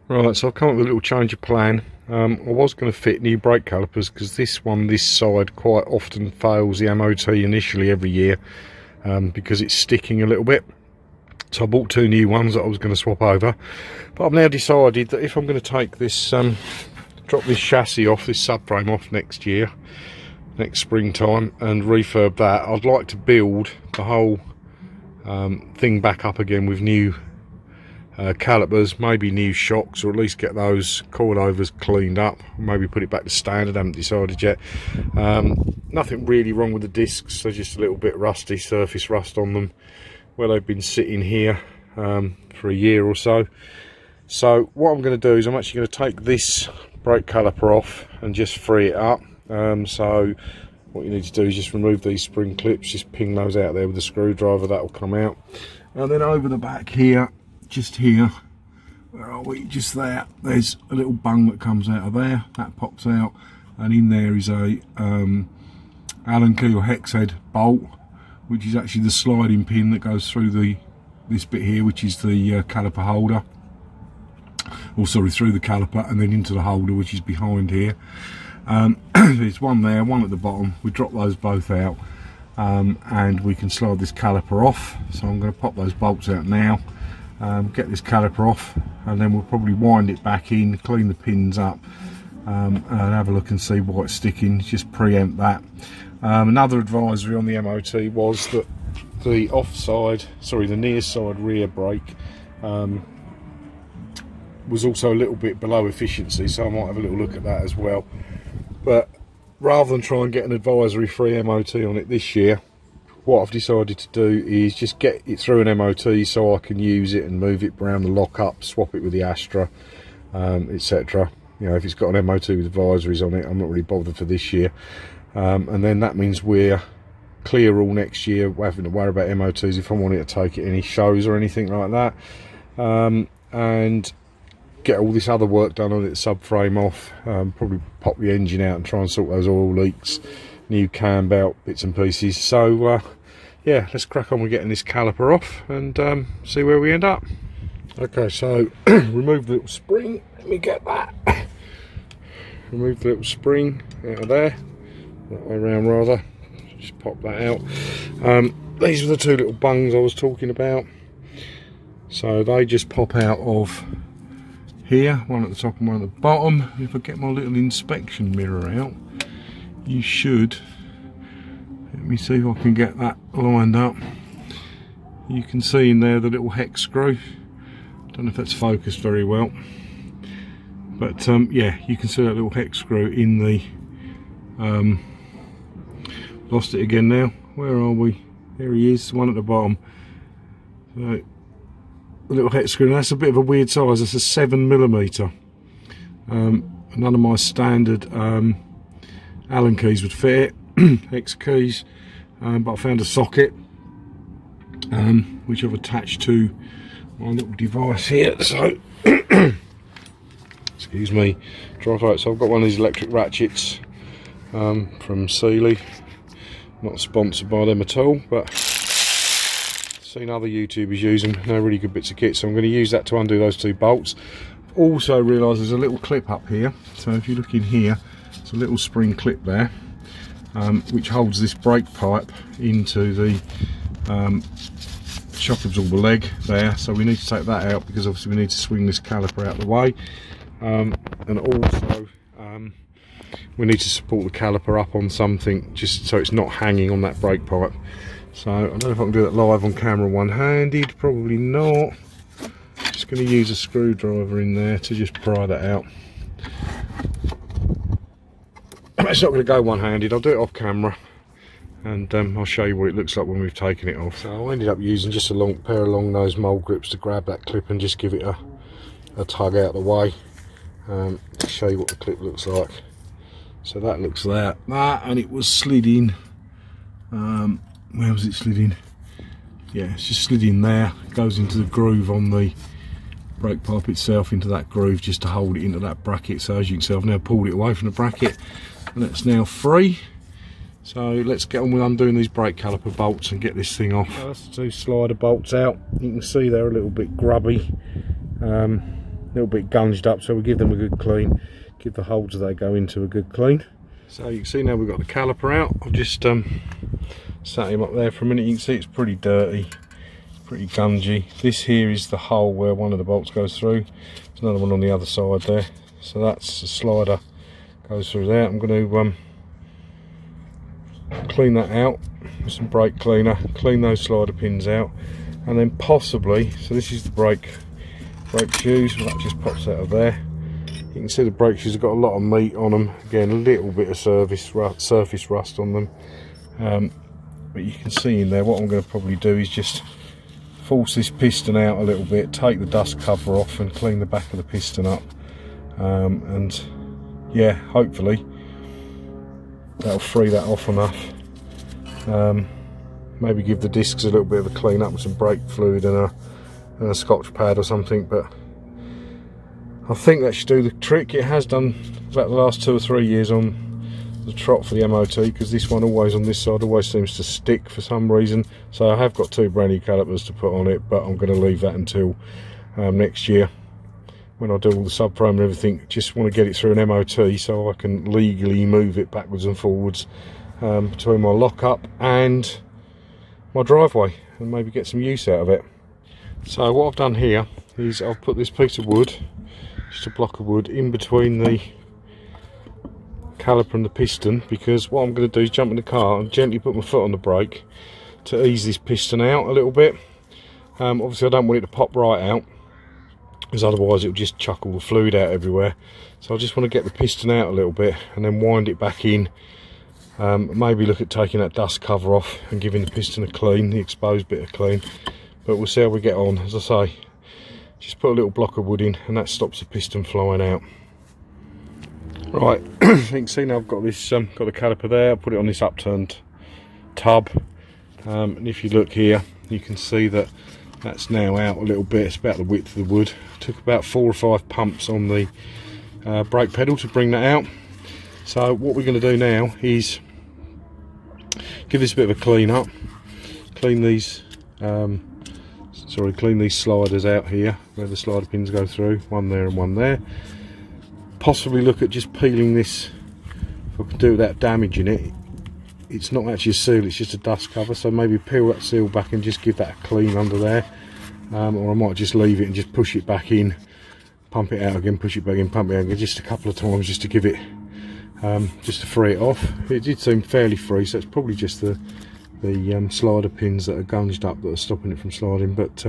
Right, so I've come up with a little change of plan. I was going to fit new brake calipers because this one, this side, quite often fails the MOT initially every year because it's sticking a little bit. So I bought two new ones that I was going to swap over. But I've now decided that if I'm going to take this, drop this chassis off, this subframe off next year, next springtime, and refurb that, I'd like to build the whole thing back up again with new calipers, maybe new shocks, or at least get those coilovers cleaned up, maybe put it back to standard. I haven't decided yet. Nothing really wrong with the discs, they're just a little bit rusty, surface rust on them where they've been sitting here for a year or so. So what I'm going to do is I'm actually going to take this brake caliper off and just free it up. So what you need to do is just remove these spring clips, just ping those out there with a screwdriver, that will come out. And then over the back here, just here, where are we, just there, there's a little bung that comes out of there, that pops out, and in there is a Allen key or hex head bolt, which is actually the sliding pin that goes through this bit here, which is the caliper holder, or sorry, through the caliper and then into the holder, which is behind here. There's one there, one at the bottom. We drop those both out and we can slide this caliper off. So I'm going to pop those bolts out now, get this caliper off, and then we'll probably wind it back in, clean the pins up, and have a look and see why it's sticking, just preempt that. Another advisory on the MOT was that the the near side rear brake was also a little bit below efficiency, so I might have a little look at that as well. But rather than try and get an advisory free MOT on it this year, what I've decided to do is just get it through an MOT so I can use it and move it around the lockup, swap it with the Astra, etc. You know, if it's got an MOT with advisories on it, I'm not really bothered for this year. And then that means we're clear all next year, having to worry about MOTs if I wanted to take it any shows or anything like that. And get all this other work done on it, subframe off, probably pop the engine out and try and sort those oil leaks, new cam belt, bits and pieces. So yeah, let's crack on with getting this caliper off and see where we end up. Okay, so remove the little spring, let me get that. Remove the little spring out of there, that way around rather, just pop that out. These are the two little bungs I was talking about, so they just pop out of here, one at the top and one at the bottom. If I get my little inspection mirror out, you should, let me see if I can get that lined up. You can see in there the little hex screw. Don't know if that's focused very well, but yeah, you can see that little hex screw in the lost it again now, where are we, there he is, one at the bottom. So the little hex screw, that's a bit of a weird size, it's a 7mm. None of my standard Allen keys would fit it, hex keys, but I found a socket which I've attached to my little device here. So excuse me, dry throat. So I've got one of these electric ratchets from Sealy, not sponsored by them at all, but seen other YouTubers use them. They're really good bits of kit, so I'm going to use that to undo those two bolts. Also realised there's a little clip up here, so if you look in here, it's a little spring clip there, which holds this brake pipe into the shock absorber leg there. So we need to take that out because obviously we need to swing this caliper out of the way, and also we need to support the caliper up on something just so it's not hanging on that brake pipe. So I don't know if I can do that live on camera one-handed, probably not. Just going to use a screwdriver in there to just pry that out. It's not going to go one-handed, I'll do it off camera, and I'll show you what it looks like when we've taken it off. So I ended up using just a pair of long nose mole grips to grab that clip and just give it a tug out of the way. To show you what the clip looks like. So that looks like that, and it was slid in. Where was it slid in? Yeah, it's just slid in there. It goes into the groove on the brake pipe itself, into that groove, just to hold it into that bracket. So as you can see, I've now pulled it away from the bracket and it's now free. So let's get on with undoing these brake caliper bolts and get this thing off. So that's the two slider bolts out. You can see they're a little bit grubby. little bit gunged up, so we'll give them a good clean, give the holes they go into a good clean. So you can see now we've got the caliper out. I've just sat him up there for a minute. You can see it's pretty dirty, pretty gungy. This here is the hole where one of the bolts goes through. There's another one on the other side there, so that's the slider goes through there. I'm going to clean that out with some brake cleaner, clean those slider pins out, and then possibly, so this is the brake shoes, that just pops out of there. You can see the brake shoes have got a lot of meat on them, again a little bit of surface rust on them, but you can see in there what I'm going to probably do is just force this piston out a little bit, take the dust cover off and clean the back of the piston up, and yeah, hopefully that'll free that off enough. Maybe give the discs a little bit of a clean up with some brake fluid and a scotch pad or something, but I think that should do the trick. It has done about the last 2 or 3 years on the trot for the MOT, because this one always on this side always seems to stick for some reason. So I have got 2 brand new calipers to put on it, but I'm going to leave that until next year when I do all the subframe and everything. Just want to get it through an MOT so I can legally move it backwards and forwards between my lockup and my driveway and maybe get some use out of it. So what I've done here is I've put this piece of wood, just a block of wood, in between the caliper and the piston, because what I'm going to do is jump in the car and gently put my foot on the brake to ease this piston out a little bit. Obviously I don't want it to pop right out, because otherwise it'll just chuck all the fluid out everywhere. So I just want to get the piston out a little bit and then wind it back in. Maybe look at taking that dust cover off and giving the piston a clean, the exposed bit a clean, but we'll see how we get on. As I say, just put a little block of wood in and that stops the piston flying out. Right, you can see now I've got this, got the caliper there. I put it on this upturned tub, and if you look here you can see that that's now out a little bit. It's about the width of the wood. Took about 4 or 5 pumps on the brake pedal to bring that out. So what we're going to do now is give this a bit of a clean up, clean these sliders out here where the slider pins go through, one there and one there. Possibly look at just peeling this, if I can do it without damaging it. It's not actually a seal, it's just a dust cover, so maybe peel that seal back and just give that a clean under there, or I might just leave it and just push it back in, pump it out again, push it back in, pump it out again, just a couple of times just to give it, just to free it off. It did seem fairly free, so it's probably just the slider pins that are gunged up that are stopping it from sliding. But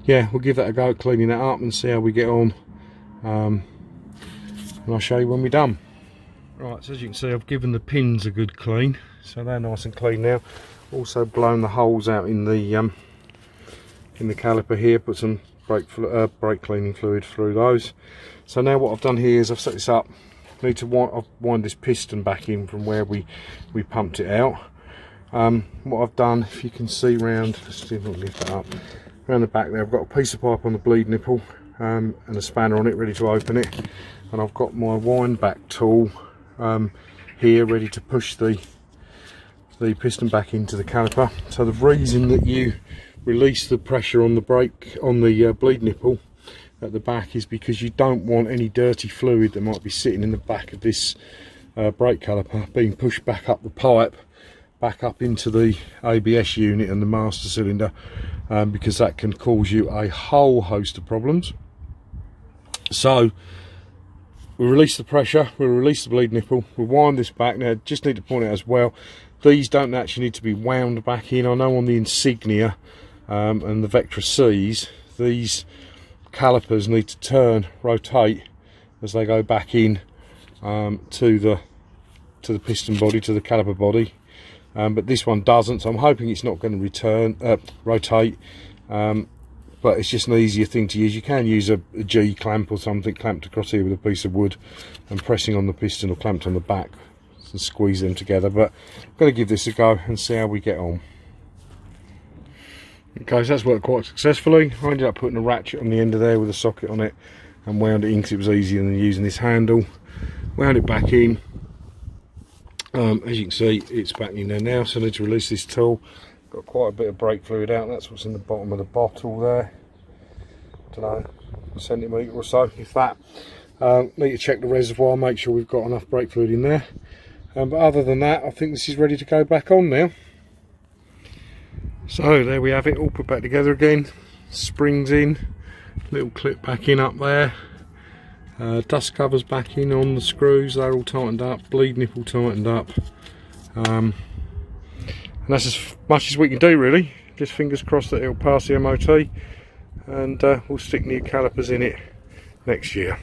yeah, we'll give that a go, cleaning that up, and see how we get on, and I'll show you when we're done. Right, so as you can see, I've given the pins a good clean, so they're nice and clean now. Also blown the holes out in the caliper here, put some brake cleaning fluid through those. So now what I've done here is I've set this up. I need to wind this piston back in from where we pumped it out. What I've done, if you can see round, let's see if I can lift that up, around the back there, I've got a piece of pipe on the bleed nipple and a spanner on it ready to open it, and I've got my wind back tool here ready to push the piston back into the caliper. So the reason that you release the pressure on the brake, on the bleed nipple at the back, is because you don't want any dirty fluid that might be sitting in the back of this brake caliper being pushed back up the pipe, back up into the ABS unit and the master cylinder, because that can cause you a whole host of problems. So we'll release the pressure, we'll release the bleed nipple, we'll wind this back. Now just need to point out as well, these don't actually need to be wound back in. I know on the Insignia and the Vectra Cs, these calipers need to turn, rotate as they go back in to the piston body, to the caliper body, but this one doesn't, so I'm hoping it's not going to rotate, but it's just an easier thing to use. You can use a G clamp or something clamped across here with a piece of wood and pressing on the piston, or clamped on the back and squeeze them together, but I'm going to give this a go and see how we get on. Okay, so that's worked quite successfully. I ended up putting a ratchet on the end of there with a socket on it and wound it in because it was easier than using this handle. Wound it back in. As you can see, it's back in there now, so I need to release this tool. Got quite a bit of brake fluid out, that's what's in the bottom of the bottle there. Don't know, a centimetre or so, if that. Need to check the reservoir, make sure we've got enough brake fluid in there. But other than that, I think this is ready to go back on now. So there we have it, all put back together again. Springs in, little clip back in up there. Dust covers back in on the screws, they're all tightened up, bleed nipple tightened up. And that's as much as we can do really. Just fingers crossed that it'll pass the MOT, and we'll stick new calipers in it next year.